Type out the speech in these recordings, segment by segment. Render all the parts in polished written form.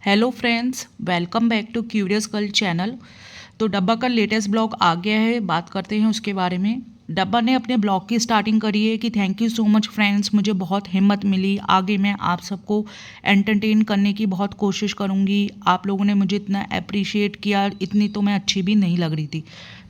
Hello friends, welcome back to curious girl channel. तो डब्बा का लेटेस्ट ब्लॉग आ गया है, बात करते हैं उसके बारे में। डब्बा ने अपने ब्लॉग की स्टार्टिंग करी है कि thank you so much friends, मुझे बहुत हिम्मत मिली, आगे मैं आप सबको एंटरटेन करने की बहुत कोशिश करूँगी। आप लोगों ने मुझे इतना अप्रिशिएट किया, इतनी तो मैं अच्छी भी नहीं लग रही थी।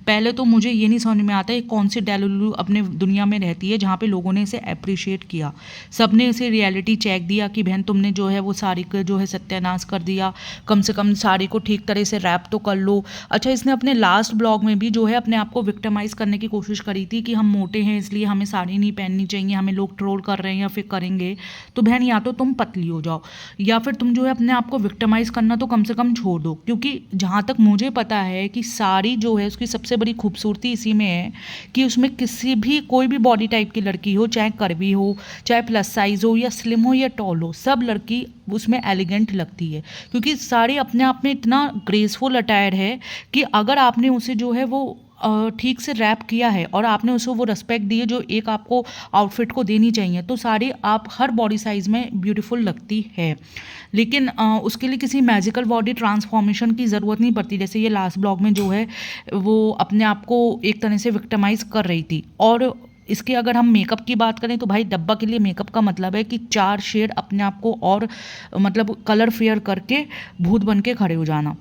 पहले तो मुझे ये नहीं समझ में आता है कौन सी डेलुलु अपने दुनिया में रहती है जहाँ पे लोगों ने इसे अप्रिशिएट किया। सबने इसे रियलिटी चेक दिया कि बहन तुमने जो है वो साड़ी का जो है सत्यानाश कर दिया, कम से कम साड़ी को ठीक तरह से रैप तो कर लो। अच्छा, इसने अपने लास्ट ब्लॉग में भी जो है अपने आप को विक्टिमाइज करने की कोशिश करी थी कि हम मोटे हैं इसलिए हमें साड़ी नहीं पहननी चाहिए, हमें लोग ट्रोल कर रहे हैं या फिर करेंगे। तो बहन या तो तुम पतली हो जाओ या फिर तुम जो है अपने आप को विक्टिमाइज करना तो कम से कम छोड़ दो। क्योंकि जहाँ तक मुझे पता है कि साड़ी जो है उसकी सबसे बड़ी खूबसूरती इसी में है कि उसमें किसी भी कोई भी बॉडी टाइप की लड़की हो, चाहे कर्वी हो, चाहे प्लस साइज हो या स्लिम हो या टॉल हो, सब लड़की उसमें एलिगेंट लगती है। क्योंकि साड़ी अपने आप में इतना ग्रेसफुल अटायर है कि अगर आपने उसे जो है वो ठीक से रैप किया है और आपने उसे वो रिस्पेक्ट दी है जो एक आपको आउटफिट को देनी चाहिए, तो साड़ी आप हर बॉडी साइज़ में ब्यूटीफुल लगती है। लेकिन उसके लिए किसी मैजिकल बॉडी ट्रांसफॉर्मेशन की ज़रूरत नहीं पड़ती, जैसे ये लास्ट ब्लॉग में जो है वो अपने आप को एक तरह से विक्टिमाइज कर रही थी। और इसके अगर हम मेकअप की बात करें तो भाई डब्बा के लिए मेकअप का मतलब है कि 4 शेड अपने आप को और मतलब कलर फेयर करके भूत बन के खड़े हो जाना।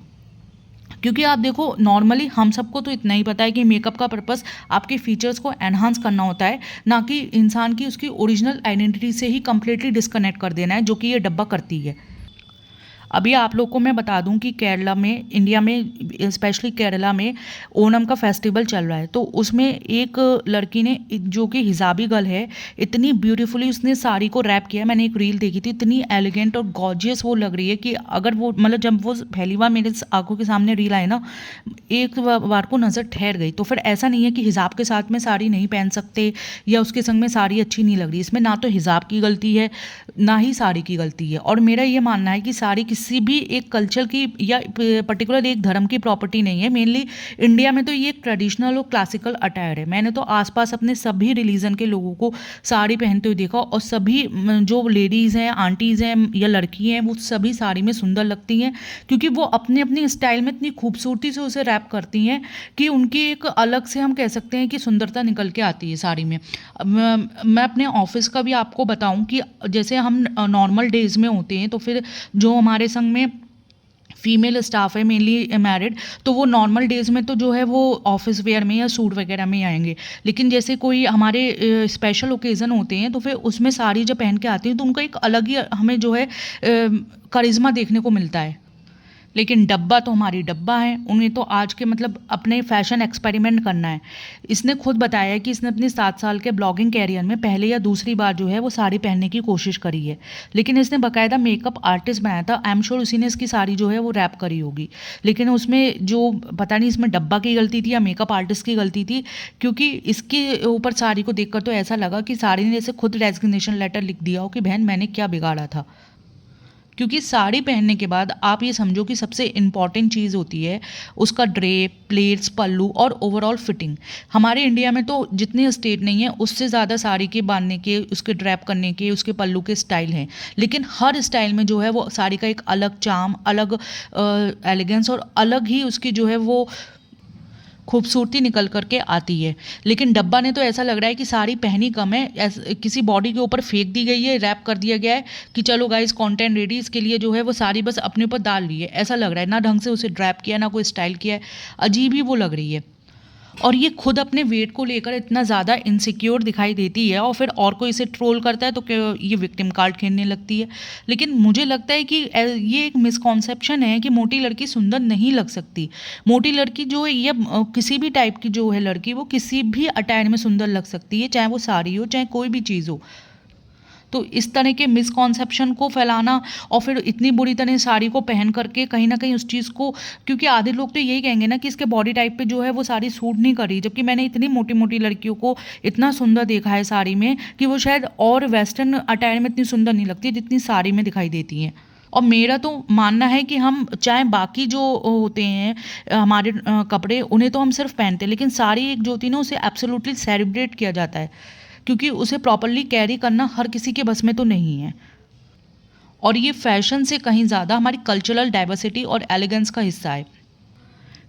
क्योंकि आप देखो, नॉर्मली हम सबको तो इतना ही पता है कि मेकअप का पर्पस आपके फीचर्स को एनहांस करना होता है, ना कि इंसान की उसकी ओरिजिनल आइडेंटिटी से ही कंप्लीटली डिस्कनेक्ट कर देना है, जो कि ये डब्बा करती है। अभी आप लोग को मैं बता दूं कि केरला में, इंडिया में स्पेशली केरला में ओणम का फेस्टिवल चल रहा है। तो उसमें एक लड़की ने, जो कि हिजाबी गर्ल है, इतनी ब्यूटीफुली उसने साड़ी को रैप किया है। मैंने एक रील देखी थी, इतनी एलिगेंट और गॉर्जियस वो लग रही है कि अगर वो मतलब जब वो पहली बार मेरे आंखों के सामने रील आए ना, एक बार को नज़र ठहर गई। तो फिर ऐसा नहीं है कि हिजाब के साथ में साड़ी नहीं पहन सकते या उसके संग में साड़ी अच्छी नहीं लग रही। इसमें ना तो हिजाब की गलती है ना ही साड़ी की गलती है। और मेरा ये मानना है कि साड़ी किसी भी एक कल्चर की या पर्टिकुलर एक धर्म की प्रॉपर्टी नहीं है। मेनली इंडिया में तो ये एक ट्रेडिशनल और क्लासिकल अटायर है। मैंने तो आसपास अपने सभी रिलीजन के लोगों को साड़ी पहनते हुए देखा और सभी जो लेडीज़ हैं, आंटीज़ हैं या लड़की हैं, वो सभी साड़ी में सुंदर लगती हैं। क्योंकि वो अपने अपनी स्टाइल में इतनी खूबसूरती से उसे रैप करती हैं कि उनकी एक अलग से हम कह सकते हैं कि सुंदरता निकल के आती है साड़ी में। अब मैं अपने ऑफिस का भी आपको बताऊं कि जैसे हम नॉर्मल डेज में होते हैं तो फिर जो हमारे संग में फीमेल स्टाफ है, मेनली मैरिड, तो वो नॉर्मल डेज में तो जो है वो ऑफिस वेयर में या सूट वगैरह में आएंगे। लेकिन जैसे कोई हमारे स्पेशल ओकेज़न होते हैं तो फिर उसमें साड़ी जब पहन के आती हैं तो उनका एक अलग ही हमें जो है करिश्मा देखने को मिलता है। लेकिन डब्बा तो हमारी डब्बा है, उन्हें तो आज के मतलब अपने फैशन एक्सपेरिमेंट करना है। इसने खुद बताया है कि इसने अपने 7 साल के ब्लॉगिंग कैरियर में पहले या दूसरी बार जो है वो साड़ी पहनने की कोशिश करी है। लेकिन इसने बाकायदा मेकअप आर्टिस्ट बनाया था, आई एम श्योर उसी ने इसकी साड़ी जो है वो रैप करी होगी। लेकिन उसमें जो पता नहीं इसमें डब्बा की गलती थी या मेकअप आर्टिस्ट की गलती थी, क्योंकि इसके ऊपर साड़ी को देखकर तो ऐसा लगा कि साड़ी ने जैसे खुद रेजिग्नेशन लेटर लिख दिया हो कि बहन मैंने क्या बिगाड़ा था। क्योंकि साड़ी पहनने के बाद आप ये समझो कि सबसे इम्पॉर्टेंट चीज़ होती है उसका ड्रेप, प्लेट्स, पल्लू और ओवरऑल फिटिंग। हमारे इंडिया में तो जितने स्टेट नहीं है उससे ज़्यादा साड़ी के बांधने के, उसके ड्रैप करने के, उसके पल्लू के स्टाइल हैं। लेकिन हर स्टाइल में जो है वो साड़ी का एक अलग चार्म, अलग एलिगेंस और अलग ही उसकी जो है वो खूबसूरती निकल करके आती है। लेकिन डब्बा ने तो ऐसा लग रहा है कि साड़ी पहनी कम है, किसी बॉडी के ऊपर फेंक दी गई है, रैप कर दिया गया है कि चलो गाइस कंटेंट रेडी, इसके लिए जो है वो साड़ी बस अपने ऊपर डाल ली है। ऐसा लग रहा है, ना ढंग से उसे ड्रैप किया, ना कोई स्टाइल किया है, अजीब ही वो लग रही है। और ये खुद अपने वेट को लेकर इतना ज़्यादा इनसिक्योर दिखाई देती है और फिर और कोई इसे ट्रोल करता है तो ये विक्टिम कार्ड खेलने लगती है। लेकिन मुझे लगता है कि ये एक मिसकॉन्सेप्शन है कि मोटी लड़की सुंदर नहीं लग सकती। मोटी लड़की जो है या किसी भी टाइप की जो है लड़की, वो किसी भी अटायर में सुंदर लग सकती है, चाहे वो साड़ी हो चाहे कोई भी चीज़ हो। तो इस तरह के मिसकॉन्सेप्शन को फैलाना और फिर इतनी बुरी तरह साड़ी को पहन करके कहीं ना कहीं उस चीज़ को, क्योंकि आधे लोग तो यही कहेंगे ना कि इसके बॉडी टाइप पे जो है वो साड़ी सूट नहीं कर रही, जबकि मैंने इतनी मोटी मोटी लड़कियों को इतना सुंदर देखा है साड़ी में कि वो शायद और वेस्टर्न अटायर में इतनी सुंदर नहीं लगती जितनी साड़ी में दिखाई देती हैं। और मेरा तो मानना है कि हम चाहे बाकी जो होते हैं हमारे कपड़े, उन्हें तो हम सिर्फ पहनते हैं, लेकिन साड़ी एक जो होती है ना उसे एब्सोल्युटली सेलिब्रेट किया जाता है, क्योंकि उसे प्रॉपरली कैरी करना हर किसी के बस में तो नहीं है। और ये फैशन से कहीं ज़्यादा हमारी कल्चरल डाइवर्सिटी और एलिगेंस का हिस्सा है।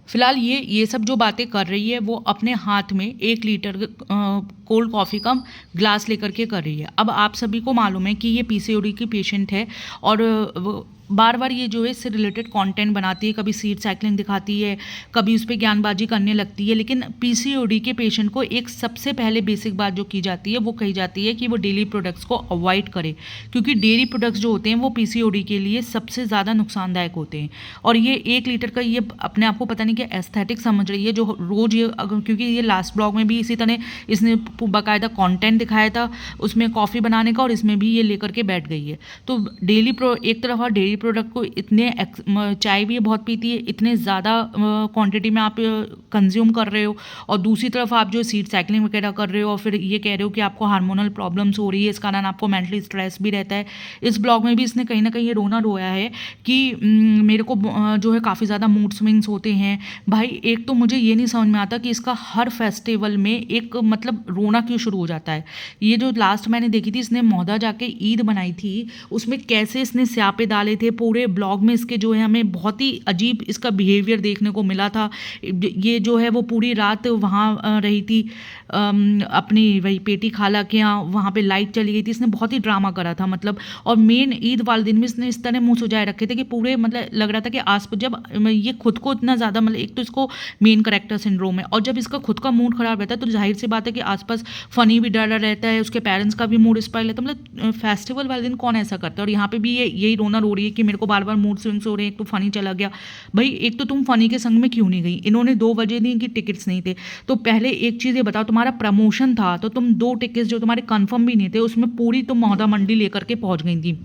फिलहाल ये सब जो बातें कर रही है वो अपने हाथ में 1 लीटर कोल्ड कॉफ़ी का ग्लास लेकर के कर रही है। अब आप सभी को मालूम है कि ये पीसीओडी की पेशेंट है और बार बार ये जो है इससे रिलेटेड कंटेंट बनाती है, कभी सीट साइकिलिंग दिखाती है, कभी उस पर ज्ञानबाजी करने लगती है। लेकिन पीसीओडी के पेशेंट को एक सबसे पहले बेसिक बात जो की जाती है वो कही जाती है कि वो डेयरी प्रोडक्ट्स को अवॉइड करे, क्योंकि डेयरी प्रोडक्ट्स जो होते हैं वो पीसीओडी के लिए सबसे ज़्यादा नुकसानदायक होते हैं। और ये 1 लीटर का ये अपने आप को पता नहीं क्या एस्थेटिक समझ रही है जो रोज़ ये, क्योंकि ये लास्ट ब्लॉग में भी इसी तरह इसने बाकायदा कंटेंट दिखाया था उसमें कॉफ़ी बनाने का, और इसमें भी ये लेकर के बैठ गई है। तो एक तरफ डेयरी प्रोडक्ट को इतने चाय भी बहुत पीती है, इतने ज़्यादा क्वांटिटी में आप कंज्यूम कर रहे हो, और दूसरी तरफ आप जो सीट साइकिलिंग वगैरह कर रहे हो और फिर ये कह रहे हो कि आपको हार्मोनल प्रॉब्लम्स हो रही है, इस कारण आपको मेंटली स्ट्रेस भी रहता है। इस ब्लॉग में भी इसने कहीं ना कहीं ये रोया है कि मेरे को जो है काफ़ी ज़्यादा मूड स्विंग्स होते हैं। भाई एक तो मुझे ये नहीं समझ में आता कि इसका हर फेस्टिवल में एक मतलब रोना क्यों शुरू हो जाता है। ये जो लास्ट मैंने देखी थी, इसने मौदा जाके ईद बनाई थी, उसमें कैसे इसने स्यापे डाले थे पूरे ब्लॉग में, इसके जो है हमें बहुत ही अजीब इसका बिहेवियर देखने को मिला था। ये जो है वो पूरी रात वहाँ रही थी अपनी वही पेटी खाला के यहाँ, वहाँ पे लाइट चली गई थी, इसने बहुत ही ड्रामा करा था मतलब। और मेन ईद वाले दिन में इसने इस तरह मुंह सुजाए रखे थे कि पूरे मतलब लग रहा था कि जब ये खुद को इतना ज़्यादा मतलब, एक तो इसको मेन करेक्टर सिंड्रोम है, और जब इसका खुद का मूड खराब रहता है तो जाहिर सी बात है कि आसपास फनी भी डरा रहता है, उसके पेरेंट्स का भी मूड स्पॉइल रहता है। मतलब फेस्टिवल वाले दिन कौन ऐसा करता है। और यहाँ पे भी यही रोना रो रही है कि मेरे को बार बार मूड स्विंग्स हो रहे हैं, एक तो फनी चला गया। भाई एक तो तुम फनी के संग में क्यों नहीं गई, इन्होंने 2 बजे दी कि टिकट्स नहीं थे, तो पहले एक चीज़ ये बताओ, तुम्हारा प्रमोशन था तो तुम 2 टिकट्स जो तुम्हारे कंफर्म भी नहीं थे उसमें पूरी तुम मौदा मंडी लेकर के पहुंच गई थी,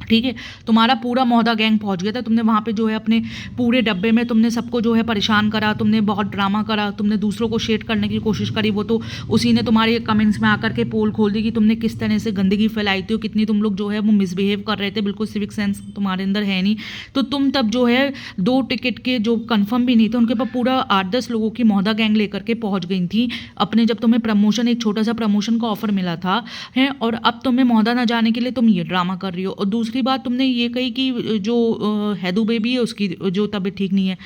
ठीक है। तुम्हारा पूरा मौदा गैंग पहुंच गया था, तुमने वहाँ पे जो है अपने पूरे डब्बे में तुमने सबको जो है परेशान करा, तुमने बहुत ड्रामा करा, तुमने दूसरों को शेड करने की कोशिश करी। वो तो उसी ने तुम्हारे कमेंट्स में आकर के पोल खोल दी कि तुमने किस तरह से गंदगी फैलाई थी, कितनी तुम लोग जो है वो मिसबिहेव कर रहे थे, बिल्कुल सिविक सेंस तुम्हारे अंदर है नहीं। तो तुम तब जो है 2 टिकट के जो कन्फर्म भी नहीं थे उनके पास पूरा 8-10 लोगों की मौदा गैंग लेकर के पहुँच गई थी अपने, जब तुम्हें प्रमोशन, एक छोटा सा प्रमोशन का ऑफर मिला था है, और अब तुम्हें मौदा ना जाने के लिए तुम ये ड्रामा कर रही हो। और दूसरी बात तुमने ये कही कि जो हैदू बेबी है उसकी जो तबीयत ठीक नहीं है।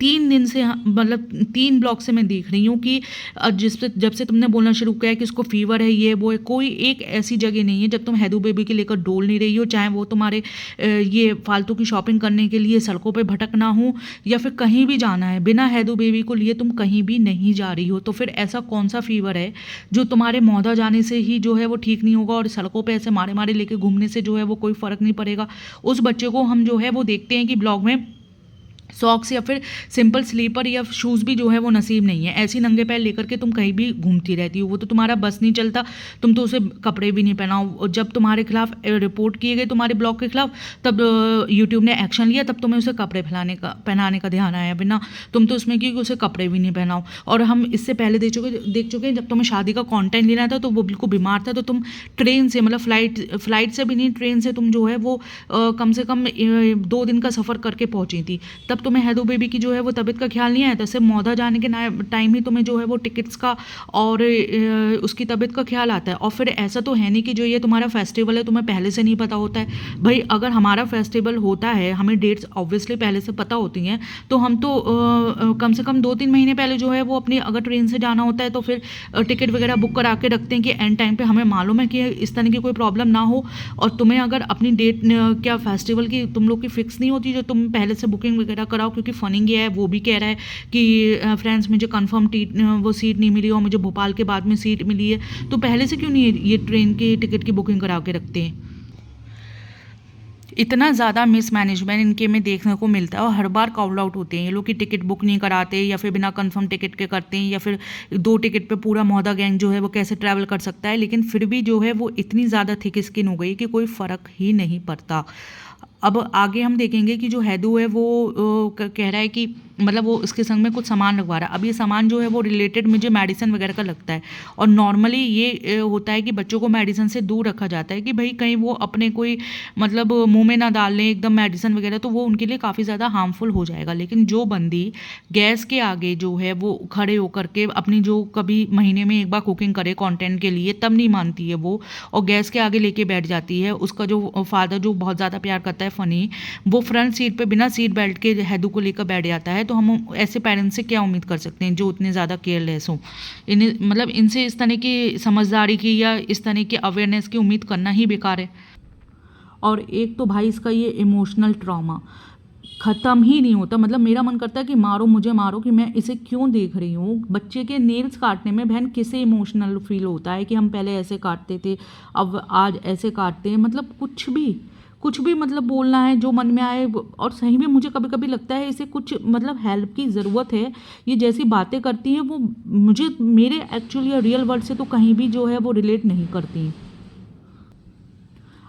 3 दिन से मतलब 3 ब्लॉक से मैं देख रही हूँ कि जब से तुमने बोलना शुरू किया है कि उसको फीवर है, ये वो है, कोई एक ऐसी जगह नहीं है जब तुम हैदू बेबी के लेकर डोल नहीं रही हो, चाहे वो तुम्हारे ये फालतू की शॉपिंग करने के लिए सड़कों पे भटकना हो या फिर कहीं भी जाना है, बिना हैदू बेबी को लिए तुम कहीं भी नहीं जा रही हो। तो फिर ऐसा कौन सा फीवर है जो तुम्हारे मौदा जाने से ही जो है वो ठीक नहीं होगा, और सड़कों पर ऐसे मारे मारे लेके घूमने से जो है वो कोई फ़र्क नहीं पड़ेगा। उस बच्चे को हम जो है वो देखते हैं कि ब्लॉग में सॉक्स या फिर सिंपल स्लीपर या शूज़ भी जो है वो नसीब नहीं है, ऐसी नंगे पैर लेकर के तुम कहीं भी घूमती रहती हो। वो तो तुम्हारा बस नहीं चलता, तुम तो उसे कपड़े भी नहीं पहनाओ। जब तुम्हारे खिलाफ रिपोर्ट किए गए तुम्हारे ब्लॉग के खिलाफ, तब यूट्यूब ने एक्शन लिया, तब तुम्हें उसे कपड़े पहनाने का ध्यान आया, बिना तुम तो उसमें कि उसे कपड़े भी नहीं पहनाओ। और हम इससे पहले देख चुके हैं, जब तुम्हें शादी का कॉन्टेंट लेना था तो वो बिल्कुल बीमार था, तो तुम ट्रेन से मतलब फ्लाइट से भी नहीं, ट्रेन से तुम जो है वो कम से कम 2 दिन का सफ़र करके पहुँची थी। तब तुम्हें हैदू बेबी की जो है वो तबीयत का ख्याल नहीं आया था, सिर्फ मौदा जाने के टाइम ही तुम्हें जो है वो टिकट्स का और उसकी तबीयत का ख्याल आता है। और फिर ऐसा तो है नहीं कि जो ये तुम्हारा फेस्टिवल है तुम्हें पहले से नहीं पता होता है। भाई अगर हमारा फेस्टिवल होता है, हमें डेट्स ऑब्वियसली पहले से पता होती हैं, तो हम तो कम से कम 2-3 महीने पहले जो है वो अपनी, अगर ट्रेन से जाना होता है तो फिर टिकट वगैरह बुक करा के रखते हैं कि एंड टाइम पर हमें मालूम है कि इस तरह की कोई प्रॉब्लम ना हो। और तुम्हें अगर अपनी डेट क्या फेस्टिवल की तुम लोग की फिक्स नहीं होती, जो तुम पहले से बुकिंग वगैरह कराओ, क्योंकि फनी गया है वो भी कह रहा है कि फ्रेंड्स मुझे कंफर्म वो सीट नहीं मिली और मुझे भोपाल के बाद में सीट मिली है, तो पहले से क्यों नहीं ये ट्रेन की टिकट की बुकिंग करा के रखते हैं। इतना ज़्यादा मिसमैनेजमेंट इनके में देखने को मिलता है, और हर बार कॉल आउट होते हैं ये लोग कि टिकट बुक नहीं कराते, या फिर बिना कंफर्म टिकट के करते हैं, या फिर 2 टिकट पे पूरा मौदा गैंग जो है वो कैसे ट्रैवल कर सकता है। लेकिन फिर भी जो है वो इतनी ज़्यादा थिक स्किन हो गई कि कोई फ़र्क ही नहीं पड़ता। अब आगे हम देखेंगे कि जो हैदू है वो कह रहा है कि मतलब वो इसके संग में कुछ सामान रखवा रहा है। अब ये सामान जो है वो रिलेटेड मुझे मेडिसिन वगैरह का लगता है, और नॉर्मली ये होता है कि बच्चों को मेडिसिन से दूर रखा जाता है कि भाई कहीं वो अपने कोई मतलब मुंह में ना डाल लें एकदम मेडिसिन वगैरह, तो वो उनके लिए काफ़ी ज़्यादा हार्मफुल हो जाएगा। लेकिन जो बंदी गैस के आगे जो है वो खड़े होकर के अपनी जो कभी महीने में एक बार कुकिंग करे कंटेंट के लिए, तब नहीं मानती है वो और गैस के आगे लेके बैठ जाती है। उसका जो फादर जो बहुत ज़्यादा प्यार करता है फ़नी, वो फ्रंट सीट पे बिना सीट बेल्ट के हैदू को लेकर बैठ जाता है। तो हम ऐसे पेरेंट्स से क्या उम्मीद कर सकते हैं जो इतने ज़्यादा केयरलेस हो। इन्हें मतलब इनसे इस तरह की समझदारी की या इस तरह की अवेयरनेस की उम्मीद करना ही बेकार है। और एक तो भाई इसका ये इमोशनल ट्रॉमा ख़त्म ही नहीं होता। मतलब मेरा मन करता है कि मारो मुझे मारो, कि मैं इसे क्यों देख रही हूँ। बच्चे के नेल्स काटने में बहन किसे इमोशनल फील होता है कि हम पहले ऐसे काटते थे अब आज ऐसे काटते हैं। मतलब कुछ भी मतलब बोलना है जो मन में आए। और सही में मुझे कभी कभी लगता है इसे कुछ मतलब हेल्प की ज़रूरत है। ये जैसी बातें करती है वो मुझे मेरे एक्चुअली रियल वर्ल्ड से तो कहीं भी जो है वो रिलेट नहीं करती।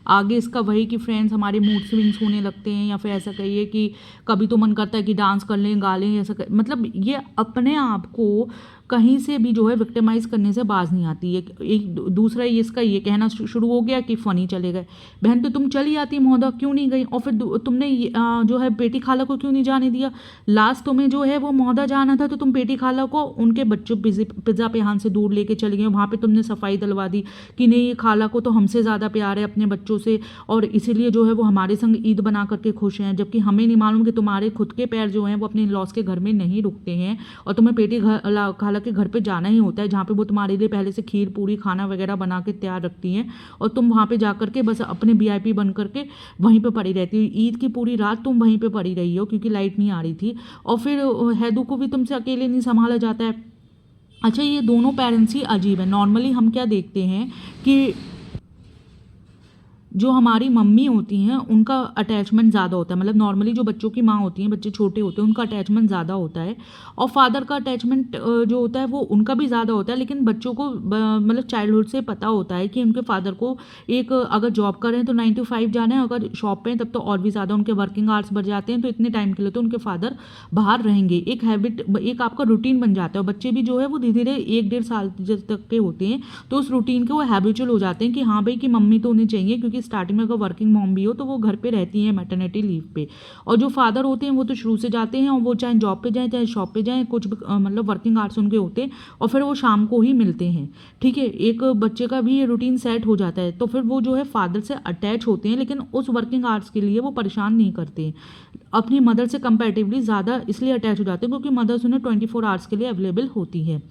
आगे इसका वही कि फ्रेंड्स हमारे मूड स्विंग्स होने लगते हैं, या फिर ऐसा कहिए कि कभी तो मन करता है कि डांस कर लें गा लें ऐसा मतलब ये अपने आप को कहीं से भी जो है विक्टिमाइज़ करने से बाज नहीं आती है। एक दूसरा इसका ये कहना शुरू हो गया कि फ़नी चले गए। बहन तो तुम चली आती महोदय, क्यों नहीं गई? और फिर तुमने जो है बेटी खाला को क्यों नहीं जाने दिया? लास्ट तुम्हें जो है वो महोदय जाना था तो तुम बेटी खाला को उनके बच्चों पिज़्ज़ा पे हाथ से दूर लेके चली गई। वहाँ पे तुमने सफाई दिलवा दी कि नहीं ये खाला को तो हमसे ज़्यादा प्यार है अपने बच्चों से, और इसीलिए जो है वो हमारे संग ईद बना करके खुश हैं। जबकि हमें नहीं मालूम कि तुम्हारे खुद के पैर जो हैं वो अपने लॉस के घर में नहीं रुकते हैं, और तुम्हें बेटी खाला के घर पे जाना ही होता है जहाँ पे वो तुम्हारे लिए पहले से खीर पूरी खाना वगैरह बना के तैयार रखती हैं, और तुम वहाँ पे जा करके बस अपने वीआईपी बन करके वहीं पे पड़ी रहती हो। ईद की पूरी रात तुम वहीं पे पड़ी रही हो क्योंकि लाइट नहीं आ रही थी, और फिर हैदू को भी तुमसे अकेले नहीं संभाला जाता है। अच्छा ये दोनों पेरेंट्स ही अजीब है। नॉर्मली हम क्या देखते हैं कि जो हमारी मम्मी होती हैं उनका अटैचमेंट ज़्यादा होता है। मतलब नॉर्मली जो बच्चों की माँ होती हैं, बच्चे छोटे होते हैं, उनका अटैचमेंट ज़्यादा होता है, और फादर का अटैचमेंट जो होता है वो उनका भी ज़्यादा होता है। लेकिन बच्चों को मतलब चाइल्डहुड से पता होता है कि उनके फादर को एक अगर जॉब कर रहे हैं तो 9 to 5 जाना है, अगर शॉप पे हैं तब तो और भी ज़्यादा उनके वर्किंग आवर्स बढ़ जाते हैं, तो इतने टाइम के लिए तो उनके फादर बाहर रहेंगे। एक हैबिट, एक आपका रूटीन बन जाता है। बच्चे भी जो है वो धीरे धीरे 1-1.5 साल तक के होते हैं तो उस रूटीन के वो हैबिचुअल हो जाते हैं कि हाँ भाई कि मम्मी तो उन्हें चाहिए, क्योंकि स्टार्टिंग में अगर वर्किंग मॉम भी हो तो वो घर पे रहती हैं मैटरनिटी लीव पे। और जो फादर होते हैं वो तो शुरू से जाते हैं, और वो चाहे जॉब पे जाएं चाहे शॉप पे जाएं, कुछ मतलब वर्किंग आवर्स उनके होते हैं, और फिर वो शाम को ही मिलते हैं। ठीक है, एक बच्चे का भी ये रूटीन सेट हो जाता है, तो फिर वो जो है फादर से अटैच होते हैं, लेकिन उस वर्किंग आवर्स के लिए वो परेशान नहीं करते हैं। अपनी मदर से कंपैरेटिवली ज़्यादा इसलिए अटैच हो जाते हैं क्योंकि मदर्स उन्हें 24 आवर्स के लिए अवेलेबल होती है।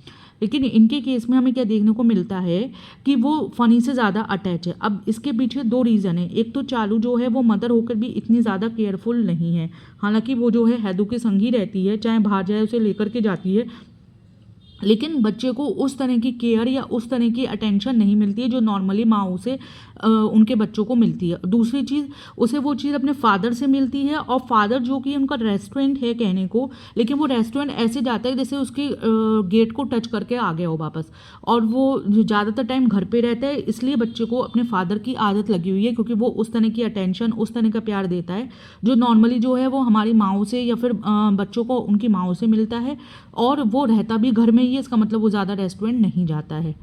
लेकिन इनके केस में हमें क्या देखने को मिलता है कि वो फ़नी से ज़्यादा अटैच है। अब इसके पीछे 2 रीज़न है। एक तो चालू जो है वो मदर होकर भी इतनी ज़्यादा केयरफुल नहीं है, हालांकि वो जो है हैदू के संग ही रहती है, चाहे बाहर जाए उसे लेकर के जाती है, लेकिन बच्चे को उस तरह की केयर या उस तरह की अटेंशन नहीं मिलती है जो नॉर्मली माँ से उनके बच्चों को मिलती है। दूसरी चीज़, उसे वो चीज़ अपने फादर से मिलती है, और फादर जो कि उनका रेस्टोरेंट है कहने को, लेकिन वो रेस्टोरेंट ऐसे जाता है जैसे उसके गेट को टच करके आ गया हो वापस, और वो ज़्यादातर टाइम घर पे रहता है। इसलिए बच्चे को अपने फादर की आदत लगी हुई है, क्योंकि वो उस तरह की अटेंशन उस तरह का प्यार देता है जो नॉर्मली जो है वो हमारी माँओं से या फिर बच्चों को उनकी माँओं से मिलता है, और वो रहता भी घर में ही है। इसका मतलब वो ज़्यादा रेस्टोरेंट नहीं जाता है।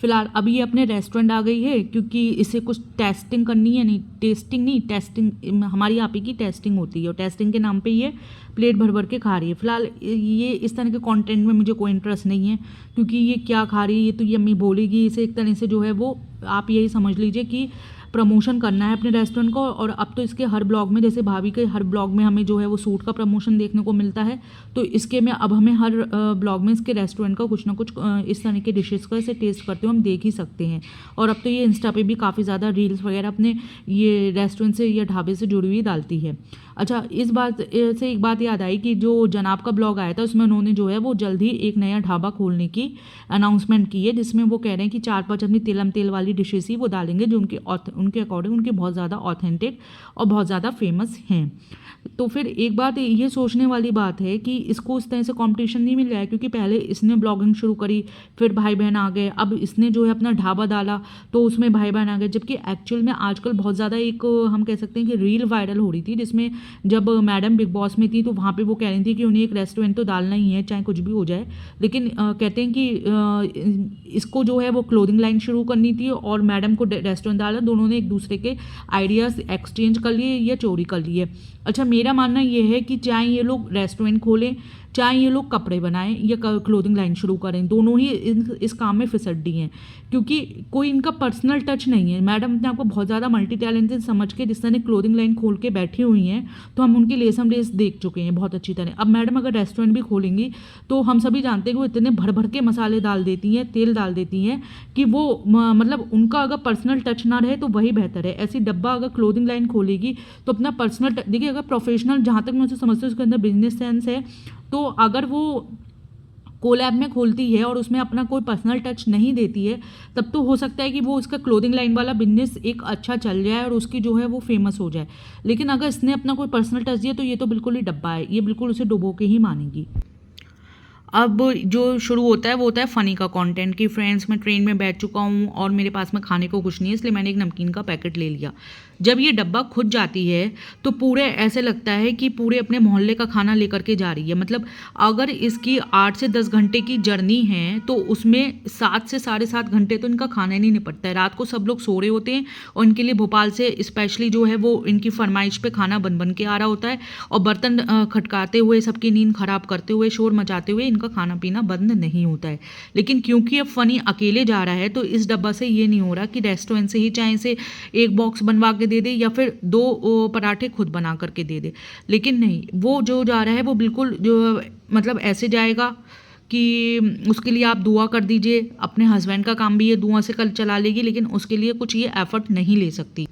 फिलहाल अभी ये अपने रेस्टोरेंट आ गई है क्योंकि इसे कुछ टेस्टिंग करनी है, नहीं टेस्टिंग नहीं, टेस्टिंग हमारी आप ही की टेस्टिंग होती है, और टेस्टिंग के नाम पे ये प्लेट भर भर के खा रही है। फिलहाल ये इस तरह के कंटेंट में मुझे कोई इंटरेस्ट नहीं है, क्योंकि ये क्या खा रही है ये तो ये अम्मी बोलेगी। इसे एक तरह से जो है वो आप यही समझ लीजिए कि प्रमोशन करना है अपने रेस्टोरेंट को। और अब तो इसके हर ब्लॉग में, जैसे भाभी के हर ब्लॉग में हमें जो है वो सूट का प्रमोशन देखने को मिलता है, तो इसके में अब हमें हर ब्लॉग में इसके रेस्टोरेंट का कुछ ना कुछ इस तरह के डिशेज़ का इसे टेस्ट करते हुए हम देख ही सकते हैं। और अब तो ये इंस्टा पे भी काफ़ी ज़्यादा रील्स वगैरह अपने ये रेस्टोरेंट से या ढाबे से जुड़ी हुई डालती है। अच्छा, इस बात से एक बात याद आई कि जो जनाब का ब्लॉग आया था उसमें उन्होंने जो है वो जल्द ही एक नया ढाबा खोलने की अनाउंसमेंट की है, जिसमें वो कह रहे हैं कि 4-5 अपनी तिलम तेल वाली डिशेस ही वो डालेंगे जो उनके अकॉर्डिंग उनके बहुत ज़्यादा ऑथेंटिक और बहुत ज़्यादा फेमस हैं। तो फिर एक बात ये सोचने वाली बात है कि इसको उस तरह से कंपटीशन नहीं मिल रहा है, क्योंकि पहले इसने ब्लॉगिंग शुरू करी, फिर भाई बहन आ गए, अब इसने जो है अपना ढाबा डाला तो उसमें भाई बहन आ गए। जबकि एक्चुअल में आजकल बहुत ज़्यादा एक हम कह सकते हैं कि रील वायरल हो रही थी, जिसमें जब मैडम बिग बॉस में थी तो वहाँ पे वो कह रही थी कि उन्हें एक रेस्टोरेंट तो डालना ही है चाहे कुछ भी हो जाए, लेकिन कहते हैं कि इसको जो है वो क्लोथिंग लाइन शुरू करनी थी और मैडम को रेस्टोरेंट डाला। दोनों ने एक दूसरे के आइडियाज़ एक्सचेंज कर लिए या चोरी कर लिए। अच्छा, मेरा मानना ये है कि चाहे ये लोग रेस्टोरेंट खोलें, चाहे ये लोग कपड़े बनाएं या क्लोथिंग लाइन शुरू करें, दोनों ही इस काम में फिसड्डी हैं, क्योंकि कोई इनका पर्सनल टच नहीं है। मैडम अपने आपको बहुत ज़्यादा मल्टी टैलेंटेड समझ के जिस तरह क्लोथिंग लाइन खोल के बैठी हुई हैं, तो हम उनकी लेसम लेस देख चुके हैं बहुत अच्छी तरह। अब मैडम अगर रेस्टोरेंट भी खोलेंगी तो हम सभी जानते हैं कि वो इतने भर भर के मसाले डाल देती हैं, तेल डाल देती हैं कि वो मतलब उनका अगर पर्सनल टच ना रहे तो वही बेहतर है। ऐसी डब्बा अगर क्लोथिंग लाइन खोलेगी तो अपना पर्सनल देखिए, अगर प्रोफेशनल, जहाँ तक मैं उसे समझती हूँ उसके अंदर बिजनेस सेंस है, तो अगर वो कोलैब में खोलती है और उसमें अपना कोई पर्सनल टच नहीं देती है, तब तो हो सकता है कि वो उसका क्लोथिंग लाइन वाला बिजनेस एक अच्छा चल जाए और उसकी जो है वो फेमस हो जाए। लेकिन अगर इसने अपना कोई पर्सनल टच दिया तो ये तो बिल्कुल ही डब्बा है, ये बिल्कुल उसे डुबो के ही मानेगी। अब जो शुरू होता है वो होता है फ़नी का कंटेंट कि फ्रेंड्स मैं ट्रेन में बैठ चुका हूँ और मेरे पास में खाने को कुछ नहीं है, इसलिए मैंने एक नमकीन का पैकेट ले लिया। जब ये डब्बा खुद जाती है तो पूरे ऐसे लगता है कि पूरे अपने मोहल्ले का खाना लेकर के जा रही है। मतलब अगर इसकी 8 से 10 घंटे की जर्नी है तो उसमें 7 से 7.5 घंटे तो इनका खाना ही नहीं निपटता है। रात को सब लोग सो रहे होते हैं और इनके लिए भोपाल से स्पेशली जो है वो इनकी फरमाइश पे खाना बन बन के आ रहा होता है, और बर्तन खटकाते हुए, सबकी नींद खराब करते हुए, शोर मचाते हुए इनका खाना पीना बंद नहीं होता है। लेकिन क्योंकि अब फ़नी अकेले जा रहा है तो इस डब्बा से ये नहीं हो रहा कि रेस्टोरेंट से ही चाहे से एक बॉक्स बनवा के दे दे या फिर 2 पराठे खुद बना करके दे दे। लेकिन नहीं, वो जो जा रहा है वो बिल्कुल जो मतलब ऐसे जाएगा कि उसके लिए आप दुआ कर दीजिए। अपने हस्बैंड का काम भी ये दुआ से कल चला लेगी, लेकिन उसके लिए कुछ ये एफर्ट नहीं ले सकती।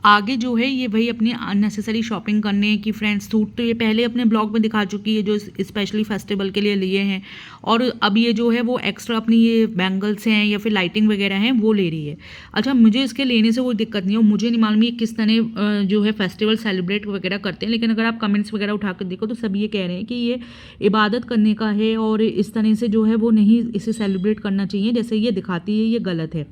आगे जो है ये वही अपनी अननेसेसरी शॉपिंग करने की फ्रेंड्स, सूट तो ये पहले अपने ब्लॉग में दिखा चुकी है जो स्पेशली फेस्टिवल के लिए लिए हैं, और अब ये जो है वो एक्स्ट्रा अपनी ये बैंगल्स हैं या फिर लाइटिंग वगैरह हैं वो ले रही है। अच्छा, मुझे इसके लेने से कोई दिक्कत नहीं है, मुझे नहीं मालूम ये किस तरह जो है फेस्टिवल सेलिब्रेट वगैरह करते हैं, लेकिन अगर आप कमेंट्स वगैरह उठा कर देखो तो सब ये कह रहे हैं कि ये इबादत करने का है और इस तरह से जो है वो नहीं इसे सेलिब्रेट करना चाहिए जैसे ये दिखाती है, ये गलत है।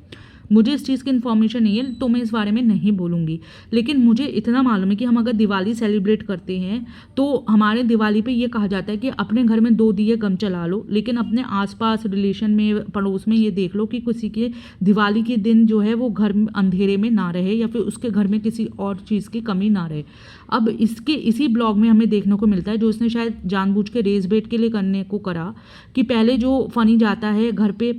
मुझे इस चीज़ की इन्फॉर्मेशन नहीं है तो मैं इस बारे में नहीं बोलूँगी, लेकिन मुझे इतना मालूम है कि हम अगर दिवाली सेलिब्रेट करते हैं तो हमारे दिवाली पे ये कहा जाता है कि अपने घर में 2 दिए कम जला लो, लेकिन अपने आसपास रिलेशन में, पड़ोस में ये देख लो कि किसी के दिवाली के दिन जो है वो घर में अंधेरे में ना रहे या फिर उसके घर में किसी और चीज़ की कमी ना रहे। अब इसी ब्लॉग में हमें देखने को मिलता है, जो उसने शायद जानबूझ के रेस बेट के लिए करने को करा, कि पहले जो फ़नी जाता है घर पे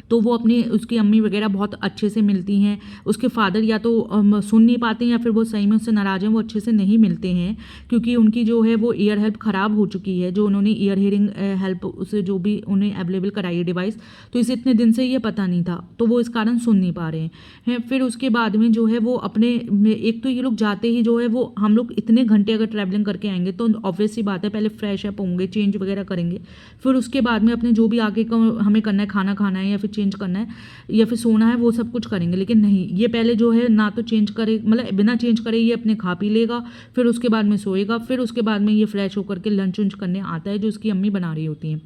तो वो अपनी उसकी अम्मी वगैरह बहुत अच्छे से मिलती हैं, उसके फादर या तो सुन नहीं पाते हैं या फिर वो सही में उससे नाराज़ हैं, वो अच्छे से नहीं मिलते हैं क्योंकि उनकी जो है वो ईयर हेल्प ख़राब हो चुकी है, जो उन्होंने ईयर हियरिंग हेल्प उसे जो भी उन्हें अवेलेबल कराई है डिवाइस, तो इसे इतने दिन से ये पता नहीं था, तो वो इस कारण सुन नहीं पा रहे हैं। फिर उसके बाद में जो है वो अपने एक तो ये लोग जाते ही जो है वो, हम लोग इतने घंटे अगर ट्रैवलिंग करके आएंगे तो ऑब्वियस सी बात है पहले फ्रेश अप होंगे, चेंज वगैरह करेंगे, फिर उसके बाद में अपने जो भी आगे का हमें करना है, खाना खाना है या फिर चेंज करना है या फिर सोना है, वो सब कुछ करेंगे। लेकिन नहीं, ये पहले जो है ना तो चेंज करे, मतलब बिना चेंज करे ये अपने खा पी लेगा, फिर उसके बाद में सोएगा, फिर उसके बाद में ये फ्रेश होकर के लंच उंच करने आता है जो उसकी अम्मी बना रही होती हैं।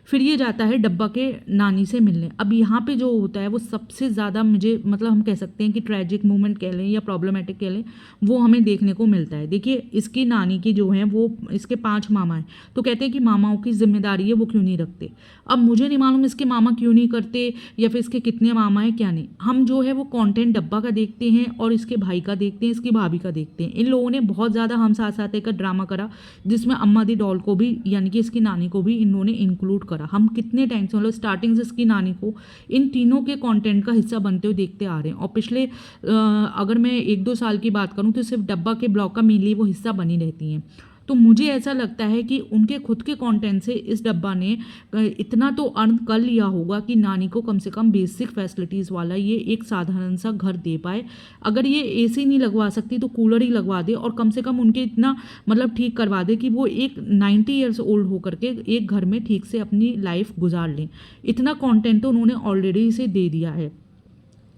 फिर ये जाता है डब्बा के नानी से मिलने। अब यहाँ पे जो होता है वो सबसे ज़्यादा मुझे, मतलब हम कह सकते हैं कि ट्रेजिक मोमेंट कह लें या प्रॉब्लमेटिक कह लें, वो हमें देखने को मिलता है। देखिए, इसकी नानी की जो है वो, इसके 5 मामा हैं, तो कहते हैं कि मामाओं की जिम्मेदारी है वो क्यों नहीं रखते। अब मुझे नहीं मालूम इसके मामा क्यों नहीं करते या फिर इसके कितने मामा हैं क्या नहीं। हम जो है वो कंटेंट डब्बा का देखते हैं और इसके भाई का देखते हैं, इसकी भाभी का देखते हैं। इन लोगों ने बहुत ज़्यादा हम साथ साथ एक ड्रामा करा जिसमें अम्मा दी डॉल को भी, यानी कि इसकी नानी को भी इन्होंने इंक्लूड करा। हम कितने टाइम से, मतलब स्टार्टिंग से इसकी नानी को इन तीनों के कंटेंट का हिस्सा बनते हुए देखते आ रहे हैं, और पिछले अगर मैं 1-2 साल की बात करूं तो सिर्फ डब्बा के ब्लॉग का मेनली वो हिस्सा बनी रहती हैं। तो मुझे ऐसा लगता है कि उनके खुद के कंटेंट से इस डब्बा ने इतना तो अर्न कर लिया होगा कि नानी को कम से कम बेसिक फैसिलिटीज़ वाला ये एक साधारण सा घर दे पाए। अगर ये एसी नहीं लगवा सकती तो कूलर ही लगवा दे, और कम से कम उनके इतना मतलब ठीक करवा दे कि वो एक 90 ईयर्स ओल्ड होकर के एक घर में ठीक से अपनी लाइफ गुजार लें। इतना कंटेंट तो उन्होंने ऑलरेडी इसे दे दिया है।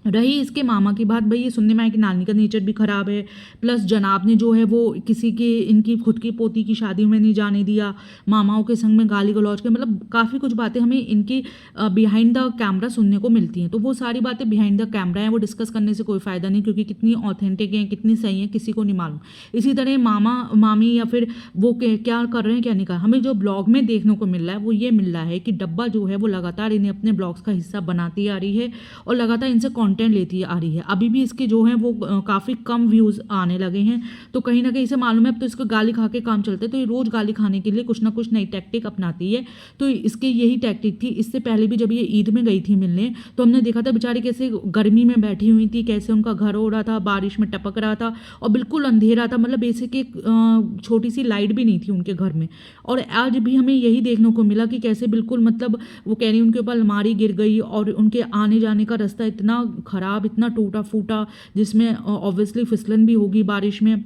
रही इसके मामा की बात, भाई ये सुनने में आया कि नानी का नेचर भी ख़राब है, प्लस जनाब ने जो है वो किसी के इनकी खुद की पोती की शादी में नहीं जाने दिया, मामाओं के संग में गाली गलौज के, मतलब काफ़ी कुछ बातें हमें इनकी बिहाइंड द कैमरा सुनने को मिलती हैं। तो वो सारी बातें बिहाइंड द कैमरा हैं, वो डिस्कस करने से कोई फ़ायदा नहीं, क्योंकि कितनी ऑथेंटिक हैं, कितनी सही हैं, किसी को नहीं मालूम। इसी तरह मामा मामी या फिर वो क्या कर रहे हैं क्या नहीं कर, हमें जो ब्लॉग में देखने को मिल रहा है वो ये मिल रहा है कि डब्बा जो है वो लगातार इन्हें अपने ब्लॉग्स का हिस्सा बनाती आ रही है और लगातार इनसे कंटेंट लेती आ रही है। अभी भी इसके जो हैं वो काफ़ी कम व्यूज़ आने लगे हैं, तो कहीं ना कहीं इसे मालूम है अब तो इसको गाली खा के काम चलते हैं, तो ये रोज़ गाली खाने के लिए कुछ ना कुछ नई टैक्टिक अपनाती है। तो इसकी यही टैक्टिक थी। इससे पहले भी जब ये ईद में गई थी मिलने, तो हमने देखा था बेचारी कैसे गर्मी में बैठी हुई थी, कैसे उनका घर हो रहा था, बारिश में टपक रहा था और बिल्कुल अंधेरा था, मतलब बेसिक एक छोटी सी लाइट भी नहीं थी उनके घर में। और आज भी हमें यही देखने को मिला कि कैसे बिल्कुल मतलब वो कह रही उनके ऊपर अलमारी गिर गई और उनके आने जाने का रास्ता इतना ख़राब, इतना टूटा फूटा, जिसमें ऑब्वियसली फिसलन भी होगी बारिश में।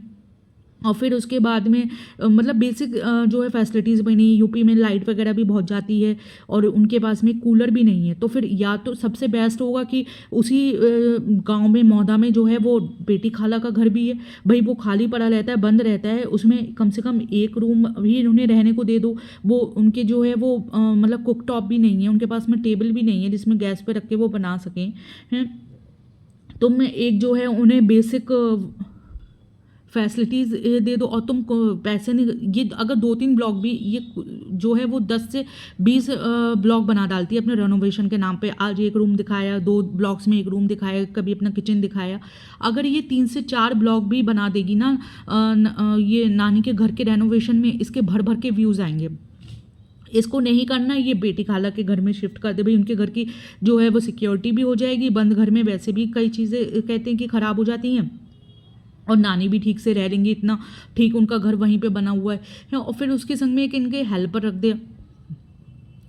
और फिर उसके बाद में मतलब बेसिक जो है फैसिलिटीज़ भी नहीं, यूपी में लाइट वगैरह भी बहुत जाती है और उनके पास में कूलर भी नहीं है। तो फिर या तो सबसे बेस्ट होगा कि उसी गांव में मौदा में जो है वो बेटी खाला का घर भी है, भाई वो खाली पड़ा रहता है, बंद रहता है, उसमें कम से कम एक रूम भी उन्हें रहने को दे दो। वो उनके जो है वो मतलब कुक टॉप भी नहीं है, उनके पास में टेबल भी नहीं है जिसमें गैस पे रख के वो बना सकें हैं। तो मैं एक जो है उन्हें बेसिक फैसिलिटीज़ दे दो और तुम पैसे नहीं, ये अगर 2-3 ब्लॉग भी ये जो है वो 10 से 20 ब्लॉग बना डालती है अपने रेनोवेशन के नाम पे। आज एक रूम दिखाया, 2 ब्लॉग्स में एक रूम दिखाया, कभी अपना किचन दिखाया। अगर ये 3 से 4 ब्लॉग भी बना देगी ना ये नानी के घर के रेनोवेशन में, इसके भर भर के व्यूज़ आएंगे। इसको नहीं करना, ये बेटी खाला के घर में शिफ्ट कर दे, भाई उनके घर की जो है वो सिक्योरिटी भी हो जाएगी। बंद घर में वैसे भी कई चीज़ें कहते हैं कि ख़राब हो जाती हैं और नानी भी ठीक से रह लेंगी, इतना ठीक उनका घर वहीं पे बना हुआ है। और फिर उसके संग में एक इनके हेल्पर रख दे,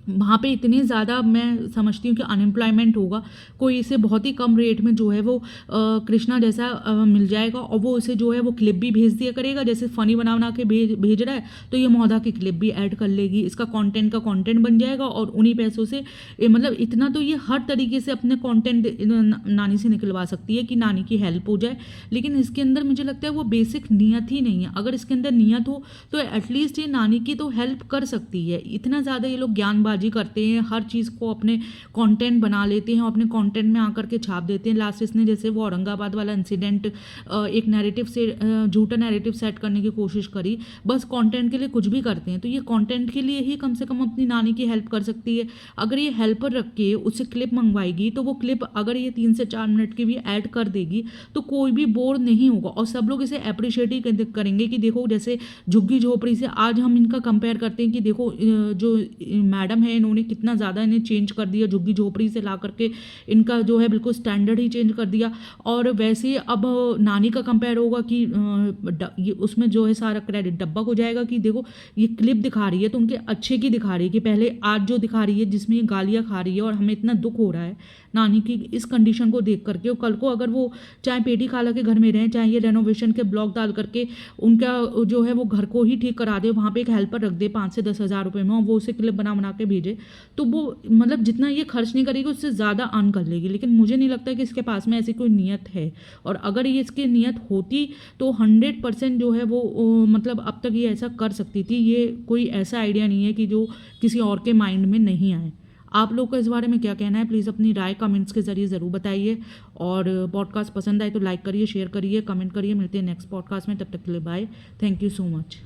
वहाँ पे इतनी ज़्यादा मैं समझती हूँ कि अनएम्प्लॉयमेंट होगा, कोई इसे बहुत ही कम रेट में जो है वो कृष्णा जैसा मिल जाएगा और वो इसे जो है वो क्लिप भी भेज दिया करेगा, जैसे फ़नी बना के भेज रहा है तो ये मौदा की क्लिप भी ऐड कर लेगी, इसका कंटेंट का कंटेंट बन जाएगा और उन्हीं पैसों से मतलब इतना तो ये हर तरीके से अपने कंटेंट नानी से निकलवा सकती है कि नानी की हेल्प हो जाए। लेकिन इसके अंदर मुझे लगता है वो बेसिक नियत ही नहीं है। अगर इसके अंदर नियत हो तो एटलीस्ट ये नानी की तो हेल्प कर सकती है। इतना ज़्यादा ये लोग ज्ञानबाजी करते हैं, हर चीज़ को अपने कंटेंट बना लेते हैं और अपने कंटेंट में आकर के छाप देते हैं। लास्ट इसने जैसे वो औरंगाबाद वाला इंसिडेंट एक नैरेटिव से झूठा नैरेटिव सेट करने की कोशिश करी, बस कंटेंट के लिए कुछ भी करते हैं। तो ये कंटेंट के लिए ही कम से कम अपनी नानी की हेल्प कर सकती है। अगर ये हेल्पर रख के उससे क्लिप मंगवाएगी तो वो क्लिप अगर ये 3 से 4 मिनट की भी ऐड कर देगी तो कोई भी बोर नहीं होगा और सब लोग इसे अप्रिशिएट ही करेंगे कि देखो जैसे झुग्गी झोपड़ी से आज हम इनका कंपेयर करते हैं कि देखो जो मैडम है इन्होंने कितना ज़्यादा इन्हें चेंज कर दिया, झुग्गी झोपड़ी से ला करके इनका जो है बिल्कुल स्टैंडर्ड ही चेंज कर दिया। और वैसे ही अब नानी का कंपेयर होगा कि ये उसमें जो है सारा क्रेडिट डब्बा को जाएगा कि देखो ये क्लिप दिखा रही है तो उनके अच्छे की दिखा रही है कि पहले आज जो दिखा रही है जिसमें ये गालियाँ खा रही है और हमें इतना दुख हो रहा है नानी की इस कंडीशन को देख करके। और कल को अगर वो चाहे बेटी खाला के घर में रहें, चाहे ये रेनोवेशन के ब्लॉक डाल करके उनका जो है वो घर को ही ठीक करा दे, वहाँ पे एक हेल्पर रख दे 5 से 10 हज़ार रुपये में और वो उसे क्लिप बना के भेजे, तो वो मतलब जितना ये खर्च नहीं करेगी उससे ज़्यादा अर्न कर लेगी। लेकिन मुझे नहीं लगता कि इसके पास में ऐसी कोई नियत है, और अगर ये इसकी नियत होती तो 100% जो है वो मतलब अब तक ये ऐसा कर सकती थी। ये कोई ऐसा आइडिया नहीं है कि जो किसी और के माइंड में नहीं आए। आप लोग का इस बारे में क्या कहना है, प्लीज़ अपनी राय कमेंट्स के ज़रिए ज़रूर बताइए। और पॉडकास्ट पसंद आए तो लाइक करिए, शेयर करिए, कमेंट करिए। मिलते हैं नेक्स्ट पॉडकास्ट में, तब तक के लिए bye, thank you so much.